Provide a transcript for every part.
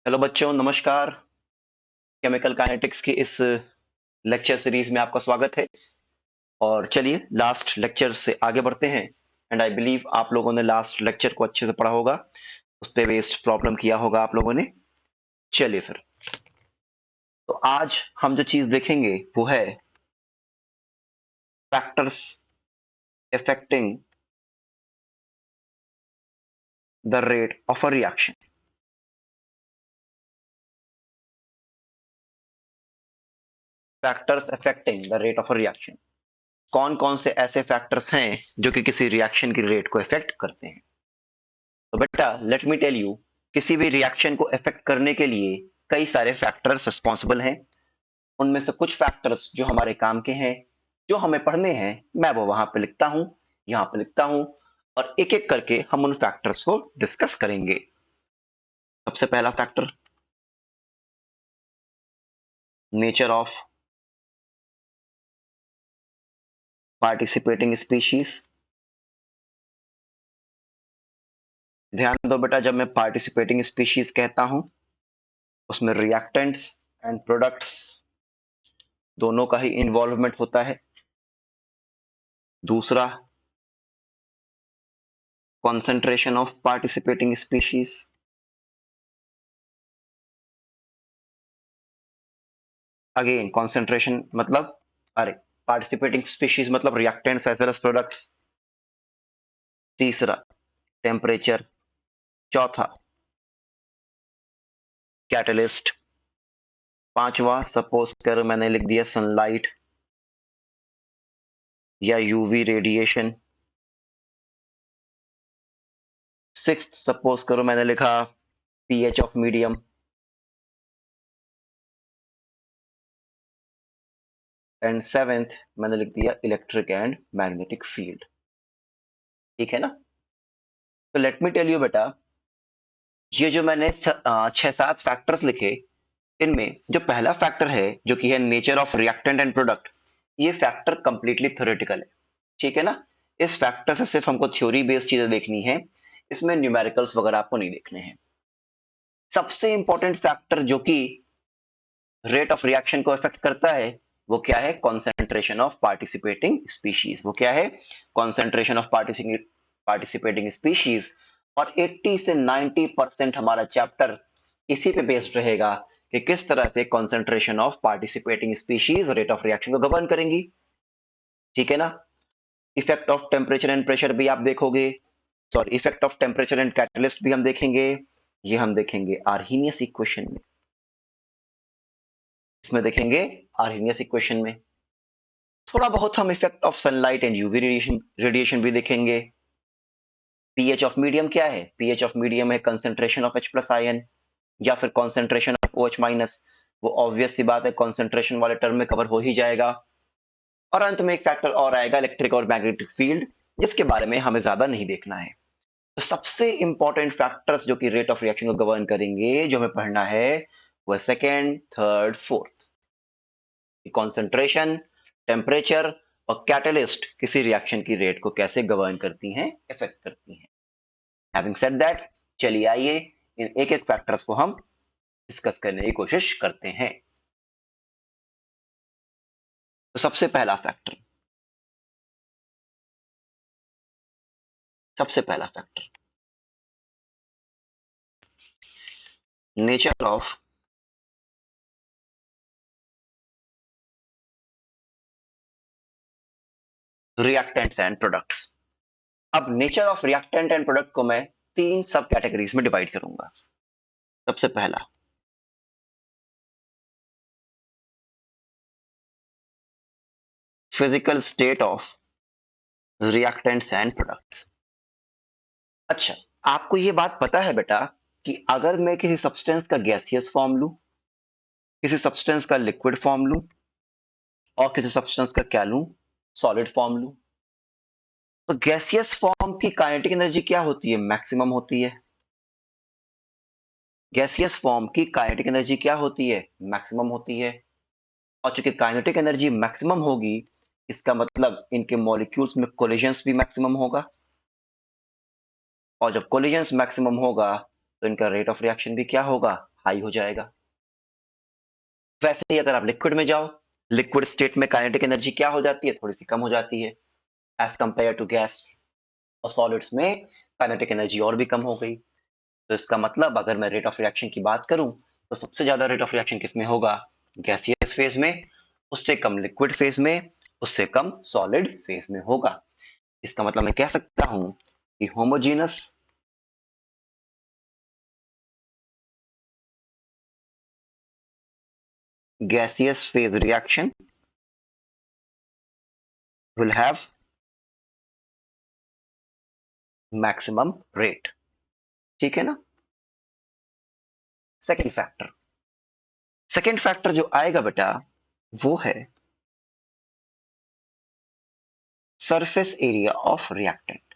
Hello बच्चों, नमस्कार। Chemical kinetics की इस लेक्चर सीरीज में आपका स्वागत है। और चलिए लास्ट लेक्चर से आगे बढ़ते हैं। एंड आई बिलीव आप लोगों ने लास्ट लेक्चर को अच्छे से पढ़ा होगा, उस पे बेस्ड प्रॉब्लम किया होगा आप लोगों ने। चलिए फिर, तो आज हम जो चीज देखेंगे वो है factors affecting the rate of a reaction. Factors affecting the rate of a reaction, कौन कौन से ऐसे फैक्टर्स हैं जो कि किसी रिएक्शन की रेट को इफेक्ट करते हैं। तो बेटा लेट मी टेल यू, किसी भी रिएक्शन को इफेक्ट करने के लिए कई सारे फैक्टर्स रिस्पॉन्सिबल हैं। उनमें से कुछ फैक्टर्स जो हमारे काम के हैं, जो हमें पढ़ने हैं, मैं वो वहां पे लिखता हूं, यहां पे लिखता हूं, और एक एक करके हम उन फैक्टर्स को डिस्कस करेंगे। सबसे पहला factor, nature of participating species. ध्यान दो बेटा, जब मैं पार्टिसिपेटिंग स्पीशीज कहता हूं उसमें रिएक्टेंट्स एंड प्रोडक्ट्स दोनों का ही इन्वॉल्वमेंट होता है। दूसरा, concentration of participating species। Again concentration मतलब, अरे, participating species मतलब reactants as well as products। तीसरा, टेम्परेचर। चौथा, कैटलिस्ट। पांचवा, सपोज करो मैंने लिख दिया सनलाइट या यूवी रेडिएशन। सिक्स्थ, सपोज करो मैंने लिखा pH of medium. And seventh मैंने लिख दिया इलेक्ट्रिक एंड मैग्नेटिक फील्ड। ठीक है ना? तो लेट मी टेल यू बेटा, ये जो मैंने छह सात फैक्टर्स लिखे, इनमें जो पहला फैक्टर है जो कि है nature of reactant and product, ये फैक्टर कंप्लीटली थ्योरेटिकल है। ठीक है ना? इस फैक्टर से सिर्फ हमको थ्योरी बेस्ड चीजें देखनी है, इसमें न्यूमेरिकल्स वगैरह आपको नहीं देखने हैं। सबसे इंपॉर्टेंट फैक्टर जो कि रेट ऑफ रिएक्शन को इफेक्ट करता है वो क्या है? Concentration of participating species. वो क्या है? Concentration of participating species. और 80 से 90% हमारा चैप्टर इसी पे बेस्ड रहेगा कि किस तरह से concentration of participating species rate of reaction को गवर्न करेंगी। ठीक है ना? Effect of temperature and pressure भी आप देखोगे, sorry, effect of temperature and catalyst भी हम देखेंगे। ये हम देखेंगे आर्हीनियस इक्वेशन में। इसमें देखेंगे आर्हीनियस इक्वेशन में। थोड़ा बहुत हम effect of sunlight and UV radiation भी देखेंगे। पीएच ऑफ मीडियम क्या है? पीएच ऑफ मीडियम है कंसेंट्रेशन ऑफ H+ आयन या फिर कंसेंट्रेशन ऑफ OH-। वो ऑब्वियस सी बात है, कंसेंट्रेशन वाले टर्म में कवर हो ही जाएगा। और अंत में एक फैक्टर और आएगा, इलेक्ट्रिक और मैग्नेटिक फील्ड, जिसके बारे में हमें ज्यादा नहीं देखना है। तो सबसे इंपॉर्टेंट फैक्टर्स जो कि रेट ऑफ रिएक्शन को गवर्न करेंगे, जो हमें पढ़ना है, वो second, third, fourth. Concentration, temperature और कैटलिस्ट किसी रिएक्शन की रेट को कैसे गवर्न करती हैं, इफेक्ट करती हैं। हैविंग सेड दैट, चलिए आइए इन एक एक फैक्टर्स को हम डिस्कस करने की कोशिश करते हैं। तो सबसे पहला फैक्टर, सबसे पहला factor, nature of reactants and products. अब nature of reactant and product को मैं तीन सब कैटेगरीज में डिवाइड करूंगा। सबसे पहला, physical state of reactants and products. अच्छा, आपको ये बात पता है बेटा कि अगर मैं किसी सब्सटेंस का गैसियस फॉर्म लूं, किसी सब्सटेंस का लिक्विड फॉर्म लूं और किसी सब्सटेंस का क्या लूं, सॉलिड फॉर्म लूं, तो गैसियस फॉर्म की काइनेटिक एनर्जी क्या होती है? मैक्सिमम होती है। गैसियस फॉर्म की काइनेटिक एनर्जी क्या होती है? मैक्सिमम होती है। और चूंकि काइनेटिक एनर्जी मैक्सिमम होगी, इसका मतलब इनके मॉलिक्यूल्स में कोलिजन्स भी मैक्सिमम होगा। और जब कोलिजन्स मैक्सिमम होगा तो इनका रेट ऑफ रिएक्शन भी क्या होगा, हाई हो जाएगा। वैसे ही अगर आप लिक्विड में जाओ, लिक्विड स्टेट में काइनेटिक एनर्जी क्या हो जाती है, थोड़ी सी कम हो जाती है एज कंपेयर टू गैस, और सॉलिड्स में काइनेटिक एनर्जी और भी कम हो गई। तो इसका मतलब अगर मैं रेट ऑफ रिएक्शन की बात करूं तो सबसे ज्यादा रेट ऑफ रिएक्शन किसमें होगा, गैसियस फेज में, उससे कम लिक्विड फेज में, उससे कम सॉलिड फेज में होगा। इसका मतलब मैं कह सकता हूं कि homogeneous gaseous phase reaction will have maximum rate। ठीक है ना। सेकेंड फैक्टर जो आएगा बेटा वो है surface area of reactant.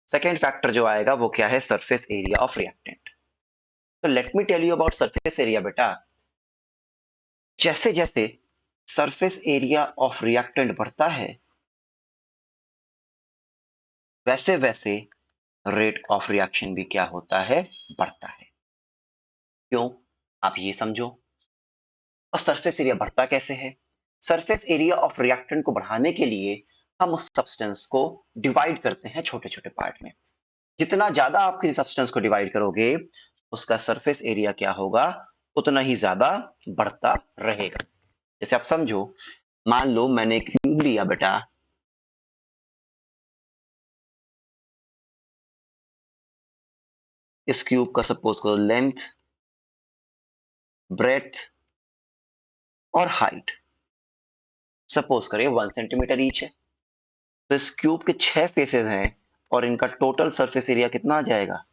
Second factor जो आएगा वो क्या है, सरफेस एरिया ऑफ रिएक्टेंट। तो let me tell you about surface area बेटा। जैसे जैसे सरफेस एरिया ऑफ रिएक्टेंट बढ़ता है वैसे वैसे रेट ऑफ रिएक्शन भी क्या होता है, बढ़ता है। क्यों, आप ये समझो। और सरफेस एरिया बढ़ता कैसे है, सरफेस एरिया ऑफ रिएक्टेंट को बढ़ाने के लिए हम उस सब्सटेंस को डिवाइड करते हैं छोटे छोटे पार्ट में। जितना ज्यादा आप किसी सब्सटेंस को डिवाइड करोगे उसका सरफेस एरिया क्या होगा, उतना ही ज्यादा बढ़ता रहेगा। जैसे आप समझो, मान लो मैंने एक क्यूब लिया बेटा, इस क्यूब का सपोज करो लेंथ, ब्रेथ और हाइट सपोज करें 1 सेंटीमीटर ईच है। तो इस क्यूब के 6 फेसेस हैं और इनका टोटल सरफेस एरिया कितना आ जाएगा,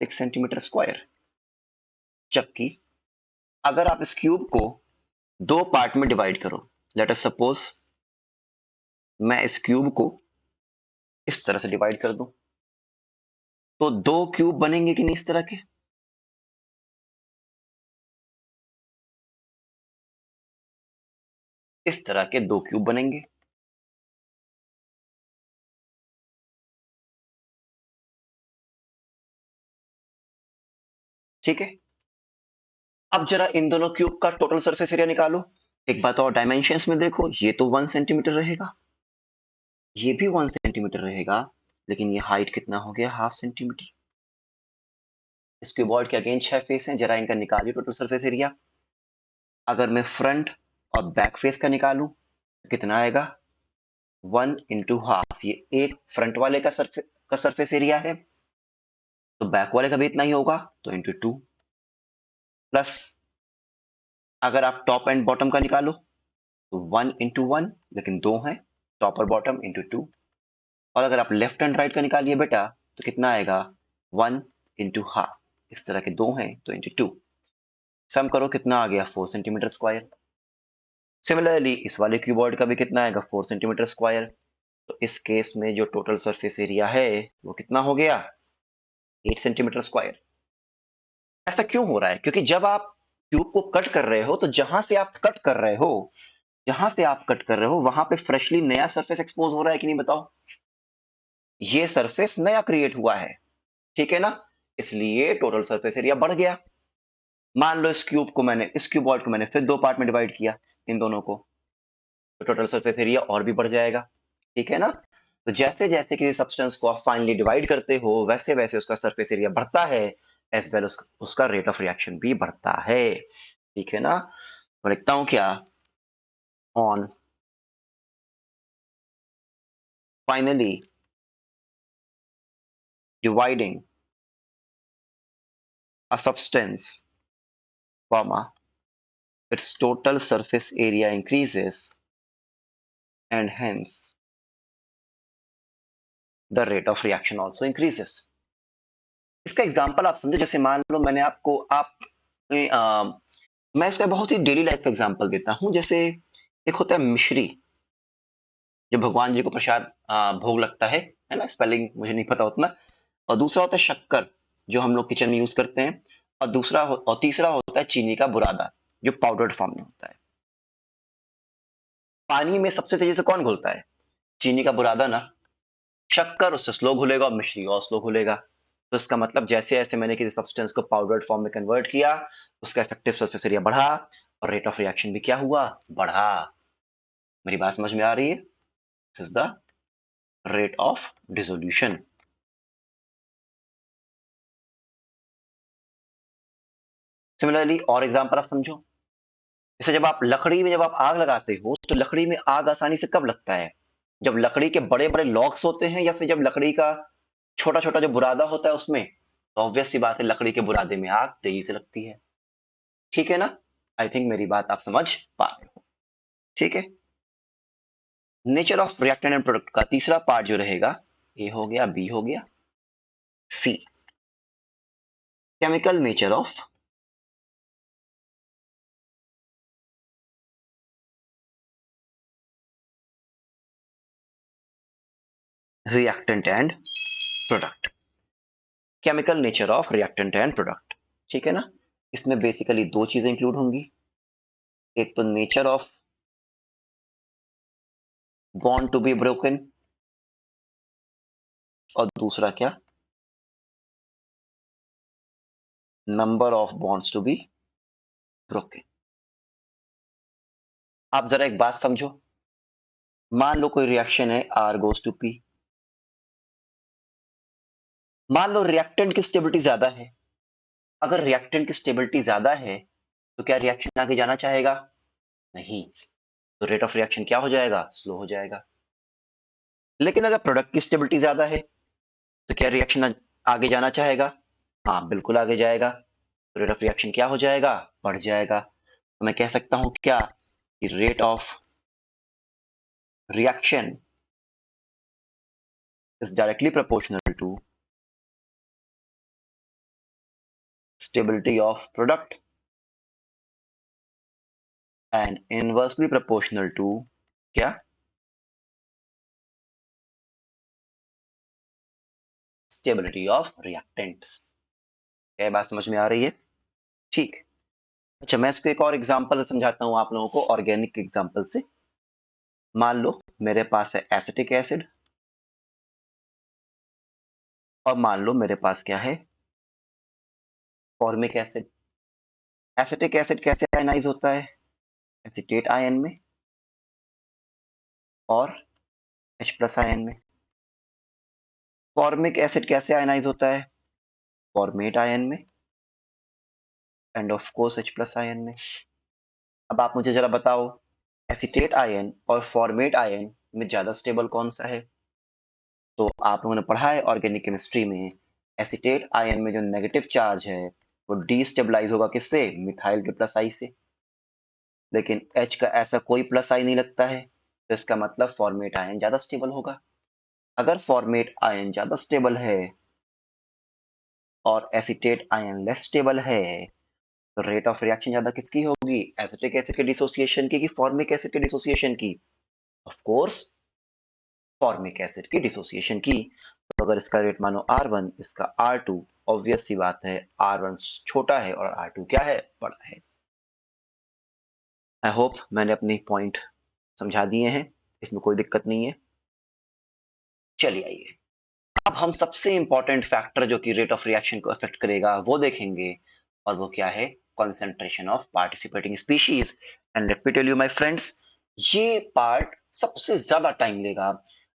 6 सेंटीमीटर स्क्वायर। जबकि अगर आप इस क्यूब को 2 पार्ट में डिवाइड करो, लेट अस सपोज मैं इस क्यूब को इस तरह से डिवाइड कर दूं, तो 2 क्यूब बनेंगे कि नहीं इस तरह के, इस तरह के 2 क्यूब बनेंगे। ठीक है। अब जरा इन दोनों क्यूब का टोटल सरफेस एरिया निकालो। एक बात और डायमेंशंस में देखो, ये तो 1 सेंटीमीटर रहेगा, ये भी 1 सेंटीमीटर रहेगा, लेकिन ये हाइट कितना हो गया, 1/2 सेंटीमीटर। इस क्यूबॉइड के अगेन 6 फेस हैं, जरा इनका निकालिए टोटल सरफेस एरिया। अगर मैं फ्रंट और बैक फेस का निकालूं तो कितना आएगा, 1 × 1/2। ये एक फ्रंट वाले का सरफेस एरिया है, तो बैक वाले का भी इतना ही होगा, तो ×2। प्लस अगर आप टॉप एंड बॉटम का निकालो तो 1 × 1, लेकिन 2 है, टॉप और बॉटम ×2। और अगर आप लेफ्ट एंड राइट का निकालिए बेटा तो कितना आएगा, 1 × 1/2। इस तरह के 2 हैं तो ×2, सम करो कितना आ गया, 4 सेंटीमीटर स्क्वायर। सिमिलरली इस वाले क्यूबॉइड का भी कितना आएगा, 4 सेंटीमीटर स्क्वायर। तो इस केस में जो टोटल सरफेस एरिया है वो कितना हो गया, 8 सेंटीमीटर स्क्वायर। ऐसा क्यों हो रहा है, क्योंकि जब आप ट्यूब को कट कर रहे हो तो जहां से आप कट कर रहे हो वहां पे फ्रेशली नया सरफेस एक्सपोज हो रहा है कि नहीं, बताओ। ये सरफेस नया क्रिएट हुआ है, ठीक है ना, इसलिए टोटल सरफेस एरिया बढ़ गया। मान लो इस क्यूबॉइड को मैंने फिर 2 पार्ट में डिवाइड किया, इन दोनों को, तो टोटल सरफेस एरिया और भी बढ़ जाएगा। ठीक है ना। तो जैसे जैसे किसी सब्सटेंस को आप फाइनली डिवाइड करते हो वैसे वैसे उसका सरफेस एरिया बढ़ता है, एज वेल उसका रेट ऑफ रिएक्शन भी बढ़ता है। ठीक है ना। तो लिखता हूं क्या, on finally dividing a substance, comma, its total surface area increases and hence the rate of reaction also increases। इसका एग्जांपल आप समझो, जैसे मान लो मैंने आपको मैं इसका बहुत ही डेली लाइफ का एग्जांपल देता हूं। जैसे एक होता है मिश्री, जो भगवान जी को प्रसाद भोग लगता है ना, स्पेलिंग मुझे नहीं पता उतना। और दूसरा होता है शक्कर, जो हम लोग किचन में यूज करते हैं। और तीसरा होता है चीनी का बुरादा, जो पाउडर्ड फॉर्म में होता है। पानी में सबसे तेजी से कौन घुलता है, चीनी का बुरादा ना। शक्कर उससे स्लो घुलेगा और मिश्री और स्लो घुलेगा। तो इसका मतलब जैसे जैसे मैंने किसी सब्सटेंस को पाउडर्ड फॉर्म में कन्वर्ट किया, उसका इफेक्टिव सरफेस एरिया बढ़ा और रेट ऑफ रिएक्शन भी क्या हुआ, बढ़ा। मेरी बात समझ में आ रही है? This is the rate of dissolution. Similarly और एग्जांपल आप समझो, जैसे जब आप लकड़ी में जब आप आग लगाते हो तो लकड़ी में आग आसानी से कब लगता है? जब लकड़ी के बड़े बड़े लॉग्स होते हैं या फिर जब लकड़ी का छोटा छोटा जो बुरादा होता है उसमें? तो ऑब्वियस सी बात है, लकड़ी के बुरादे में आग तेजी से लगती है। ठीक है ना? आई थिंक मेरी बात आप समझ पा रहे हो। ठीक है। Nature of reactant and product का तीसरा पार्ट जो रहेगा, ए हो गया, बी हो गया, C chemical nature of reactant and product. Chemical nature of reactant and product. ठीक है ना? इसमें बेसिकली दो चीजें इंक्लूड होंगी, एक तो nature of bond to be broken और दूसरा क्या, number of bonds to be broken. आप जरा एक बात समझो, मान लो कोई रिएक्शन है आर गोज टू पी, मान लो रिएक्टेंट की स्टेबिलिटी ज्यादा है। अगर रिएक्टेंट की स्टेबिलिटी ज्यादा है तो क्या रिएक्शन आगे जाना चाहेगा? नहीं। तो रेट ऑफ रिएक्शन क्या हो जाएगा, स्लो हो जाएगा। लेकिन अगर प्रोडक्ट की स्टेबिलिटी ज्यादा है तो क्या रिएक्शन आगे जाना चाहेगा? हाँ, बिल्कुल आगे जाएगा। तो रेट ऑफ रिएक्शन क्या हो जाएगा, बढ़ जाएगा। तो मैं कह सकता हूं क्या कि rate of reaction is directly proportional to stability of product and inversely proportional to क्या, stability of reactants। क्या बात समझ में आ रही है? ठीक। अच्छा, मैं इसको एक और एग्जांपल से समझाता हूं आप लोगों को, ऑर्गेनिक एग्जांपल से। मान लो मेरे पास है एसिटिक एसिड और मान लो मेरे पास क्या है, फॉर्मिक एसिड। एसिटिक एसिड कैसे आयनाइज होता है, एसीटेट आयन में और H प्लस आयन में। फॉर्मिक एसिड कैसे आयनाइज होता है, फॉर्मेट आयन में end of course H plus ion में। अब आप मुझे जरा बताओ, एसीटेट आयन और फॉर्मेट आयन में ज्यादा स्टेबल कौन सा है? तो आप लोगों ने पढ़ा है ऑर्गेनिक केमिस्ट्री में, एसीटेट आयन में जो नेगेटिव चार्ज है वो डीस्टेबलाइज होगा किससे, मिथाइल के प्लस आई से। लेकिन H का ऐसा कोई प्लस आई नहीं लगता है, तो इसका मतलब फॉर्मेट आयन ज्यादा स्टेबल होगा। अगर फॉर्मेट आयन ज्यादा स्टेबल है और एसीटेट आयन लेस स्टेबल है, तो रेट ऑफ रिएक्शन ज्यादा किसकी होगी, एसिटिक एसिड के डिसोसिएशन की कि फॉर्मिक एसिड के डिसोसिएशन की? ऑफ कोर्स फॉर्मिक एसिड की डिसोसिएशन की। तो अगर इसका रेट मानो R1, इसका R2, ऑब्वियस सी बात है R1 छोटा है और R2 क्या है, बड़ा है। आई होप मैंने अपनी पॉइंट समझा दिए हैं, इसमें कोई दिक्कत नहीं है। चलिए आइए, अब हम सबसे इंपॉर्टेंट फैक्टर जो कि रेट ऑफ रिएक्शन को अफेक्ट करेगा वो देखेंगे, और वो क्या है, concentration of participating species. And let me tell you my friends, ये पार्ट सबसे ज्यादा टाइम लेगा।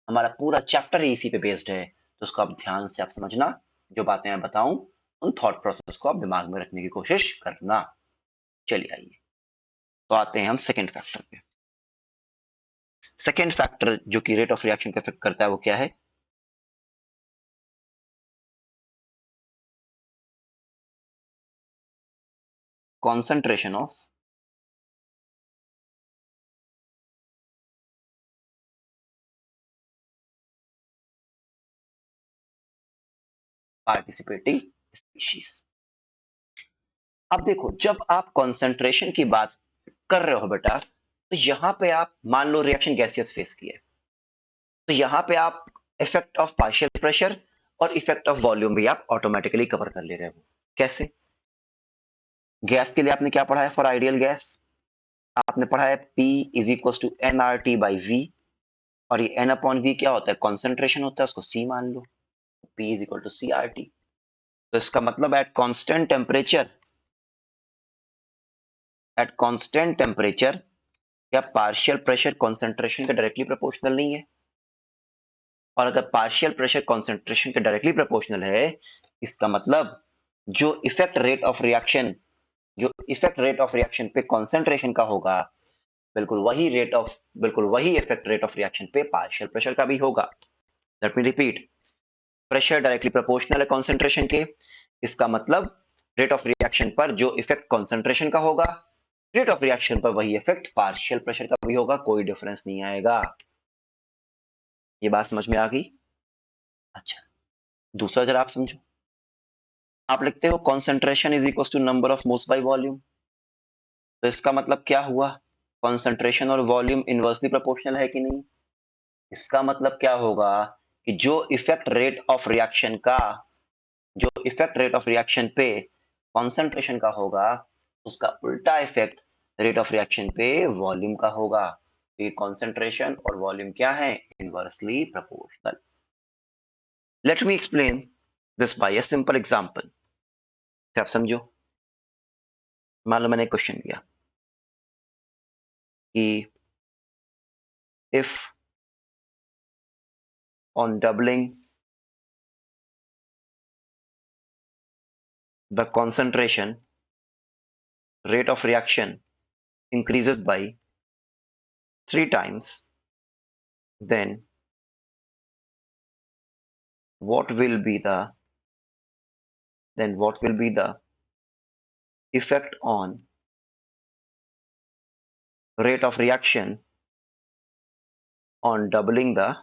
हमारा पूरा चैप्टर ही इसी पे बेस्ड है, तो उसको आप ध्यान से आप समझना, जो बातें मैं बताऊं उन थॉट प्रोसेस को आप दिमाग में रखने की कोशिश करना। चलिए आइए, तो आते हैं हम सेकेंड फैक्टर पे। सेकेंड फैक्टर जो कि रेट ऑफ रिएक्शन को अफेक्ट करता है वो क्या है, कॉन्सेंट्रेशन ऑफ पार्टिसिपेटिंग स्पीशीज। अब देखो, जब आप कंसंट्रेशन की बात कर रहे हो बेटा, तो यहां पे आप मान लो रिएक्शन गैसियस फेस की है, तो यहां पे आप इफेक्ट ऑफ पार्शियल प्रेशर और इफेक्ट ऑफ वॉल्यूम भी आप ऑटोमेटिकली कवर कर ले रहे हो। कैसे? गैस के लिए आपने क्या पढ़ा है, फॉर आइडियल गैस आपने पढ़ा है P is equal to NRT by V, और ये n अपॉन v क्या होता है, कॉन्सेंट्रेशन होता है, उसको c मान लो, P is equal to CRT। तो इसका मतलब एट कांस्टेंट टेम्परेचर क्या पार्शियल प्रेशर कॉन्सेंट्रेशन के डायरेक्टली प्रोपोर्शनल नहीं है? और अगर पार्शियल प्रेशर कॉन्सेंट्रेशन के डायरेक्टली प्रोपोर्शनल है, इसका मतलब जो इफेक्ट रेट ऑफ रिएक्शन पे कॉन्सेंट्रेशन का होगा, बिल्कुल वही इफेक्ट रेट ऑफ रिएक्शन पे पार्शियल प्रेशर का भी होगा। Let me repeat, pressure directly proportional है कॉन्सेंट्रेशन के, इसका मतलब रेट ऑफ रिएक्शन पर जो इफेक्ट कॉन्सेंट्रेशन का होगा, रेट ऑफ रिएक्शन पर वही इफेक्ट पार्शियल प्रेशर का भी होगा, कोई डिफरेंस नहीं आएगा। ये बात समझ में आ गई? अच्छा, दूसरा जरा आप समझो। आप लिखते हो concentration is equal to number of moles by volume, तो इसका मतलब क्या हुआ, कॉन्सेंट्रेशन और वॉल्यूम इनवर्सली प्रोपोर्शनल है कि नहीं? इसका मतलब क्या होगा कि जो इफेक्ट रेट ऑफ रिएक्शन पे कॉन्सेंट्रेशन का होगा, उसका उल्टा इफेक्ट रेट ऑफ रिएक्शन पे वॉल्यूम का होगा। ये कॉन्सेंट्रेशन और वॉल्यूम क्या है, inversely proportional. Let me explain this by a simple example. आप समझो, मान लो मैंने क्वेश्चन दिया कि if on doubling the concentration, rate of reaction increases by 3 times, then what will be the effect on rate of reaction on doubling the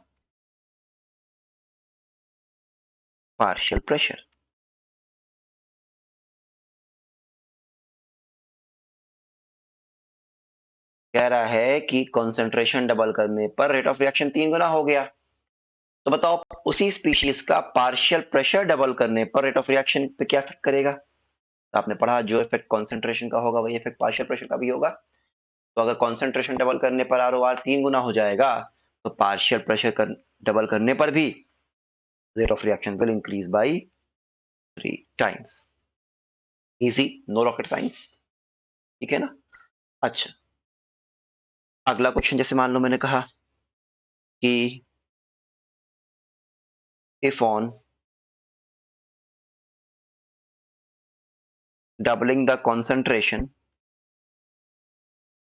partial pressure? कह रहा है कि कंसंट्रेशन डबल करने पर रेट ऑफ रिएक्शन 3 गुना हो गया, तो बताओ उसी स्पीशीज का पार्शियल प्रेशर डबल करने पर रेट ऑफ रिएक्शन पे क्या इफेक्ट करेगा? तो आपने पढ़ा जो इफेक्ट कंसंट्रेशन का होगा वही इफेक्ट पार्शियल प्रेशर का भी होगा। तो अगर कंसंट्रेशन डबल करने पर ROR 3 गुना हो जाएगा, तो पार्शियल प्रेशर डबल करने पर भी rate of reaction will increase by 3 times. Easy, no rocket science, ठीक है ना? अच्छा, अगला क्वेश्चन जैसे मान लो मैंने कहा कि if on doubling the concentration,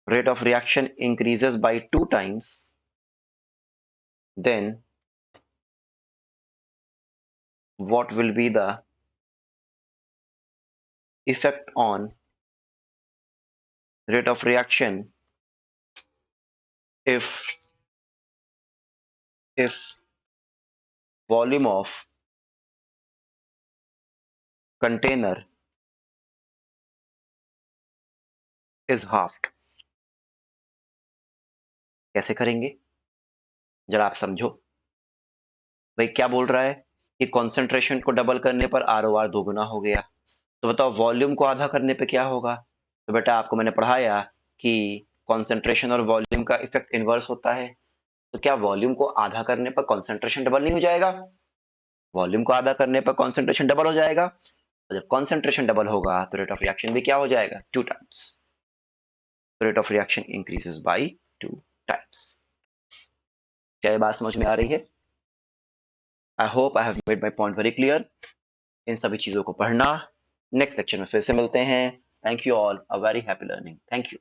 rate of reaction increases by 2 times, then what will be the effect on rate of reaction if volume of container is halved? कैसे करेंगे जरा आप समझो। भाई क्या बोल रहा है कि कंसंट्रेशन को डबल करने पर ROR 2 गुना हो गया, तो बताओ वॉल्यूम को आधा करने पे क्या होगा? तो बेटा आपको मैंने पढ़ाया कि कंसंट्रेशन और वॉल्यूम का इफेक्ट इनवर्स होता है, तो क्या वॉल्यूम को आधा करने पर कंसंट्रेशन डबल नहीं हो जाएगा? वॉल्यूम को आधा करने पर कंसंट्रेशन डबल हो जाएगा, तो जब कंसंट्रेशन डबल होगा तो रेट ऑफ रिएक्शन भी क्या हो जाएगा, 2 times. Rate of reaction increases by 2 times. क्या ये बात समझ में आ रही है? I hope I have made my point very clear. इन सभी चीजों को पढ़ना, नेक्स्ट लेक्चर में फिर से मिलते हैं। Thank you all, a very happy learning. Thank you.